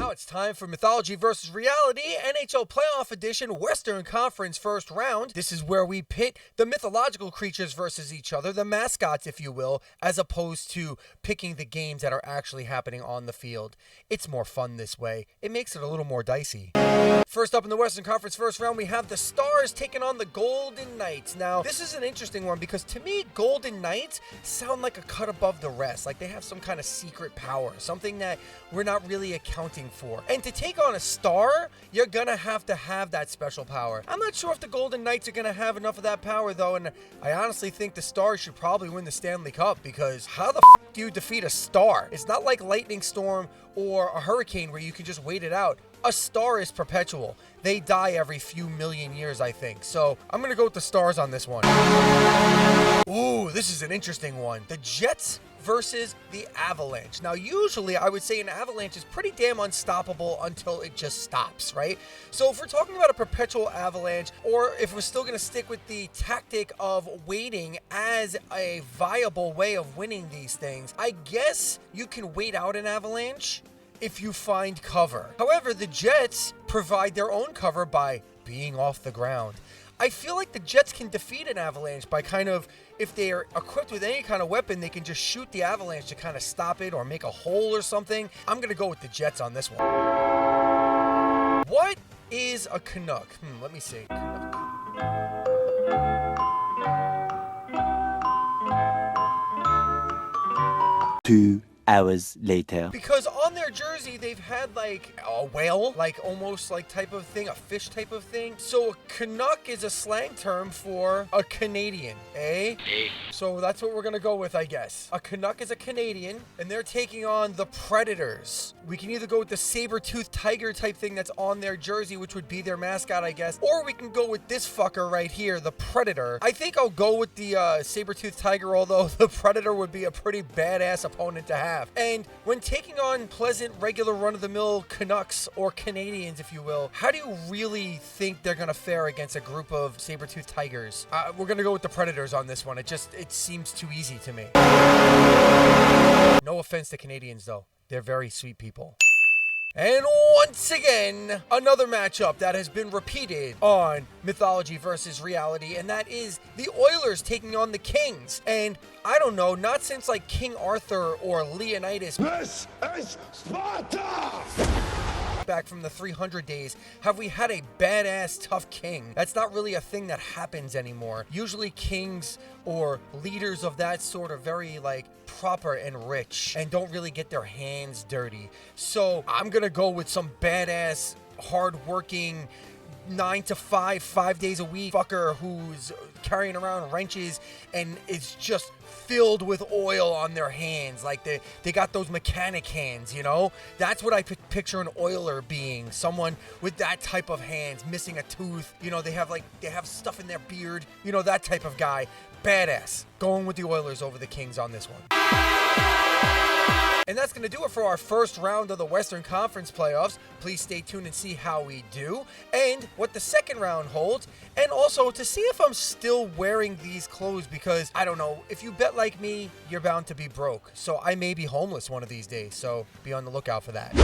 Now it's time for Mythology versus Reality, NHL Playoff Edition, Western Conference first round. This is where we pit the mythological creatures versus each other, the mascots, if you will, as opposed to picking the games that are actually happening on the field. It's more fun this way. It makes it a little more dicey. First up in the Western Conference first round, we have the Stars taking on the Golden Knights. Now, this is an interesting one because to me, Golden Knights sound like a cut above the rest. Like they have some kind of secret power, something that we're not really accounting for. And to take on a star, you're gonna have to have that special power. I'm not sure if the Golden Knights are gonna have enough of that power though, and I honestly think the Stars should probably win the Stanley Cup because how the f do you defeat a star? It's not like lightning storm or a hurricane where you can just wait it out. A star is perpetual. They die every few million years, I think. So I'm gonna go with the Stars on this one. Ooh, this is an interesting one. The Jets versus the Avalanche. Now, usually I would say an avalanche is pretty damn unstoppable until it just stops, right? So if we're talking about a perpetual avalanche, or if we're still going to stick with the tactic of waiting as a viable way of winning these things, I guess you can wait out an avalanche if you find cover. However, the Jets provide their own cover by being off the ground. I feel like the Jets can defeat an avalanche by kind of, if they are equipped with any kind of weapon, they can just shoot the avalanche to kind of stop it or make a hole or something. I'm going to go with the Jets on this one. What is a Canuck? Let me see. 2 hours later. Because on their jersey, they've had like a whale, like almost like type of thing, a fish type of thing. So a Canuck is a slang term for a Canadian, eh? So that's what we're gonna go with, I guess. A Canuck is a Canadian, and they're taking on the Predators. We can either go with the saber-toothed tiger type thing that's on their jersey, which would be their mascot, I guess, or we can go with this fucker right here, the Predator. I think I'll go with the saber-toothed tiger, although the Predator would be a pretty badass opponent to have. And when taking on pleasant, regular run-of-the-mill Canucks, or Canadians, if you will, how do you really think they're going to fare against a group of saber-toothed tigers? We're going to go with the Predators on this one. It seems too easy to me. No offense to Canadians, though. They're very sweet people. And once again, another matchup that has been repeated on Mythology versus Reality, and that is the Oilers taking on the Kings. And I don't know, not since like King Arthur or Leonidas. This is Sparta! Back from the 300 days, have we had a badass tough king? That's not really a thing that happens anymore. Usually kings or leaders of that sort are very like proper and rich and don't really get their hands dirty. So I'm gonna go with some badass, hardworking 9 to 5, 5 days a week fucker who's carrying around wrenches and is just filled with oil on their hands. Like they got those mechanic hands, you know? That's what I picture an oiler being. Someone with that type of hands, missing a tooth. You know, they have stuff in their beard. You know, that type of guy. Badass. Going with the Oilers over the Kings on this one. And that's going to do it for our first round of the Western Conference playoffs. Please stay tuned and see how we do and what the second round holds. And also to see if I'm still wearing these clothes because, I don't know, if you bet like me, you're bound to be broke. So I may be homeless one of these days. So be on the lookout for that.